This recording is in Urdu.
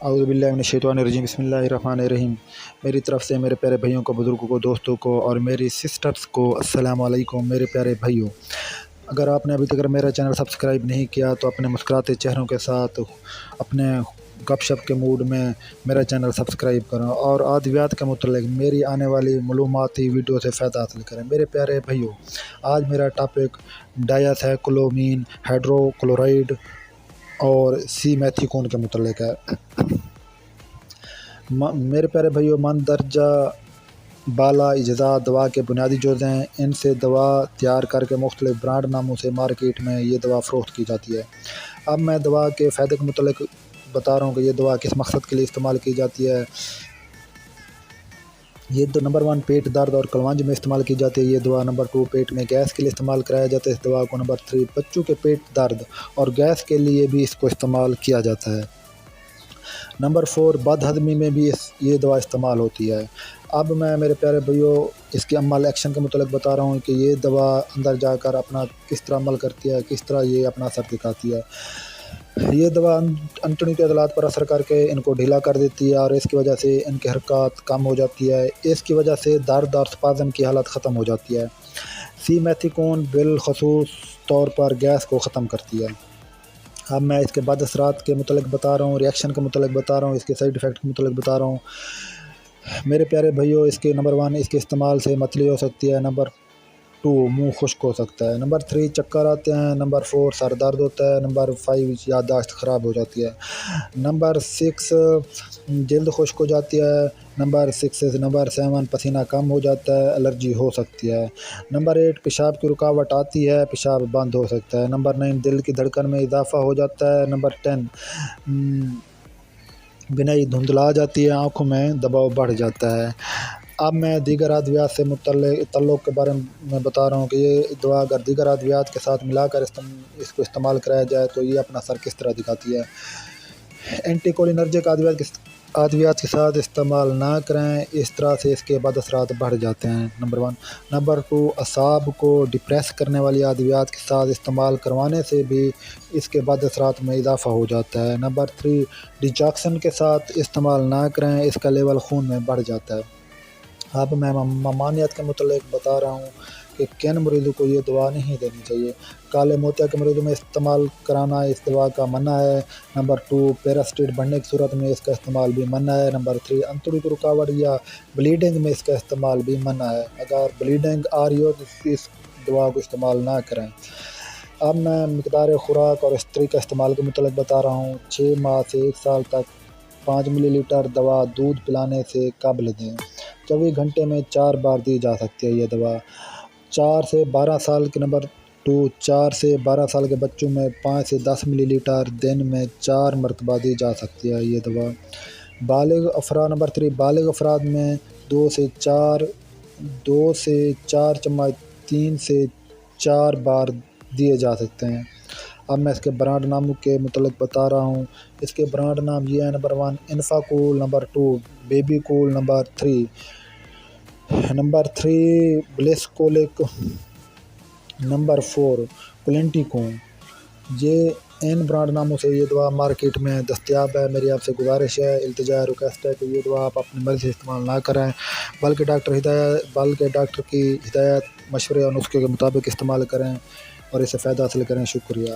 اعوذ باللہ من الشیطان الرجیم بسم اللہ الرحمن الرحیم۔ میری طرف سے میرے پیارے بھائیوں کو، بزرگوں کو، دوستوں کو اور میری سسٹرز کو السلام علیکم میرے پیارے بھائیوں۔ اگر آپ نے ابھی تک میرا چینل سبسکرائب نہیں کیا تو اپنے مسکراتے چہروں کے ساتھ اپنے گپ شپ کے موڈ میں میرا چینل سبسکرائب کریں اور ادویات کے متعلق میری آنے والی معلوماتی ویڈیو سے فائدہ حاصل کریں۔ میرے پیارے بھائیوں، آج میرا ٹاپک ڈائیتھائیکلومین ہائیڈرو کلورائڈ اور سی میتھیکون کے متعلق ہے۔ میرے پیارے بھائیوں، مندرجہ بالا اجزاء دوا کے بنیادی جزء ہیں۔ ان سے دوا تیار کر کے مختلف برانڈ ناموں سے مارکیٹ میں یہ دوا فروخت کی جاتی ہے۔ اب میں دوا کے فائدے کے متعلق بتا رہا ہوں کہ یہ دوا کس مقصد کے لیے استعمال کی جاتی ہے۔ یہ نمبر 1 پیٹ درد اور قلونج میں استعمال کی جاتی ہے یہ دوا۔ نمبر 2 پیٹ میں گیس کے لیے استعمال کرایا جاتا ہے اس دوا کو۔ نمبر 3 بچوں کے پیٹ درد اور گیس کے لیے بھی اس کو استعمال کیا جاتا ہے۔ نمبر 4 بد ہضمی میں بھی یہ دوا استعمال ہوتی ہے۔ اب میں میرے پیارے بھائیوں اس کے عمل ایکشن کے متعلق بتا رہا ہوں کہ یہ دوا اندر جا کر اپنا کس طرح عمل کرتی ہے، کس طرح یہ اپنا اثر دکھاتی ہے۔ یہ دوا انتڑیوں کے عضلات پر اثر کر کے ان کو ڈھیلا کر دیتی ہے اور اس کی وجہ سے ان کی حرکات کم ہو جاتی ہے۔ اس کی وجہ سے درد اور سپازم کی حالت ختم ہو جاتی ہے۔ سی میتھیکون بالخصوص طور پر گیس کو ختم کرتی ہے۔ اب میں اس کے بعد اثرات کے متعلق بتا رہا ہوں، ریئیکشن کے متعلق بتا رہا ہوں، اس کے سائیڈ ایفیکٹ کے متعلق بتا رہا ہوں۔ میرے پیارے بھائیوں، اس کے نمبر 1 اس کے استعمال سے متلی ہو سکتی ہے۔ نمبر 2 منہ خشک ہو سکتا ہے۔ نمبر 3 چکر آتے ہیں۔ نمبر 4 سر درد ہوتا ہے۔ نمبر 5 یادداشت خراب ہو جاتی ہے۔ نمبر 6 جلد خشک ہو جاتی ہے۔ نمبر 7 پسینہ کم ہو جاتا ہے، الرجی ہو سکتی ہے۔ نمبر 8 پیشاب کی رکاوٹ آتی ہے، پیشاب بند ہو سکتا ہے۔ نمبر 9 دل کی دھڑکن میں اضافہ ہو جاتا ہے۔ نمبر 10 بینائی دھندلا جاتی ہے، آنکھوں میں دباؤ بڑھ جاتا ہے۔ اب میں دیگر ادویات سے تعلق کے بارے میں بتا رہا ہوں کہ یہ دوا اگر دیگر ادویات کے ساتھ ملا کر اس کو استعمال کرایا جائے تو یہ اپنا اثر کس طرح دکھاتی ہے۔ اینٹی کولینرجک ادویات کے ساتھ استعمال نہ کریں، اس طرح سے اس کے بعد اثرات بڑھ جاتے ہیں۔ نمبر 1 نمبر 2 اعصاب کو ڈپریس کرنے والی ادویات کے ساتھ استعمال کروانے سے بھی اس کے بعد اثرات میں اضافہ ہو جاتا ہے۔ نمبر 3 ڈیجاکسن کے ساتھ استعمال نہ کریں، اس کا لیول خون میں بڑھ جاتا ہے۔ اب میں ممانعت کے متعلق بتا رہا ہوں کہ کن مریضوں کو یہ دوا نہیں دینی چاہیے۔ کالے موتیا کے مریضوں میں استعمال کرانا اس دوا کا منع ہے۔ نمبر 2 پیراسٹیٹ بڑھنے کی صورت میں اس کا استعمال بھی منع ہے۔ نمبر 3 انتڑی کی رکاوٹ یا بلیڈنگ میں اس کا استعمال بھی منع ہے۔ اگر بلیڈنگ آ رہی ہو تو اس دوا کو استعمال نہ کریں۔ اب میں مقدار خوراک اور استری کا استعمال کے متعلق بتا رہا ہوں۔ 6 ماہ سے 1 سال تک 5 ملی لیٹر دوا دودھ پلانے سے قبل دیں۔ 24 گھنٹے میں 4 بار دی جا سکتی ہے یہ دوا۔ 4 سے 12 سال کے نمبر 2 4 سے 12 سال کے بچوں میں 5 سے 10 ملی لیٹر دن میں 4 مرتبہ دی جا سکتی ہے یہ دوا۔ نمبر 3 بالغ افراد میں 2 سے 4 چمچ 3 سے 4 بار دیے جا سکتے ہیں۔ اب میں اس کے برانڈ ناموں کے متعلق بتا رہا ہوں۔ اس کے برانڈ نام یہ ہیں: نمبر 1 انفاکول، نمبر 2 بیبی کول، نمبر 3 بلیسکولک، نمبر 4 کلینٹیکون۔ یہ ان برانڈ ناموں سے یہ دوا مارکیٹ میں دستیاب ہے۔ میری آپ سے گزارش ہے، التجا ہے، ریکویسٹ ہے کہ یہ دوا آپ اپنی مرضی سے استعمال نہ کریں، بلکہ ڈاکٹر کی ہدایت، مشورے اور نسخے کے مطابق استعمال کریں اور اس سے فائدہ حاصل کریں۔ شکریہ۔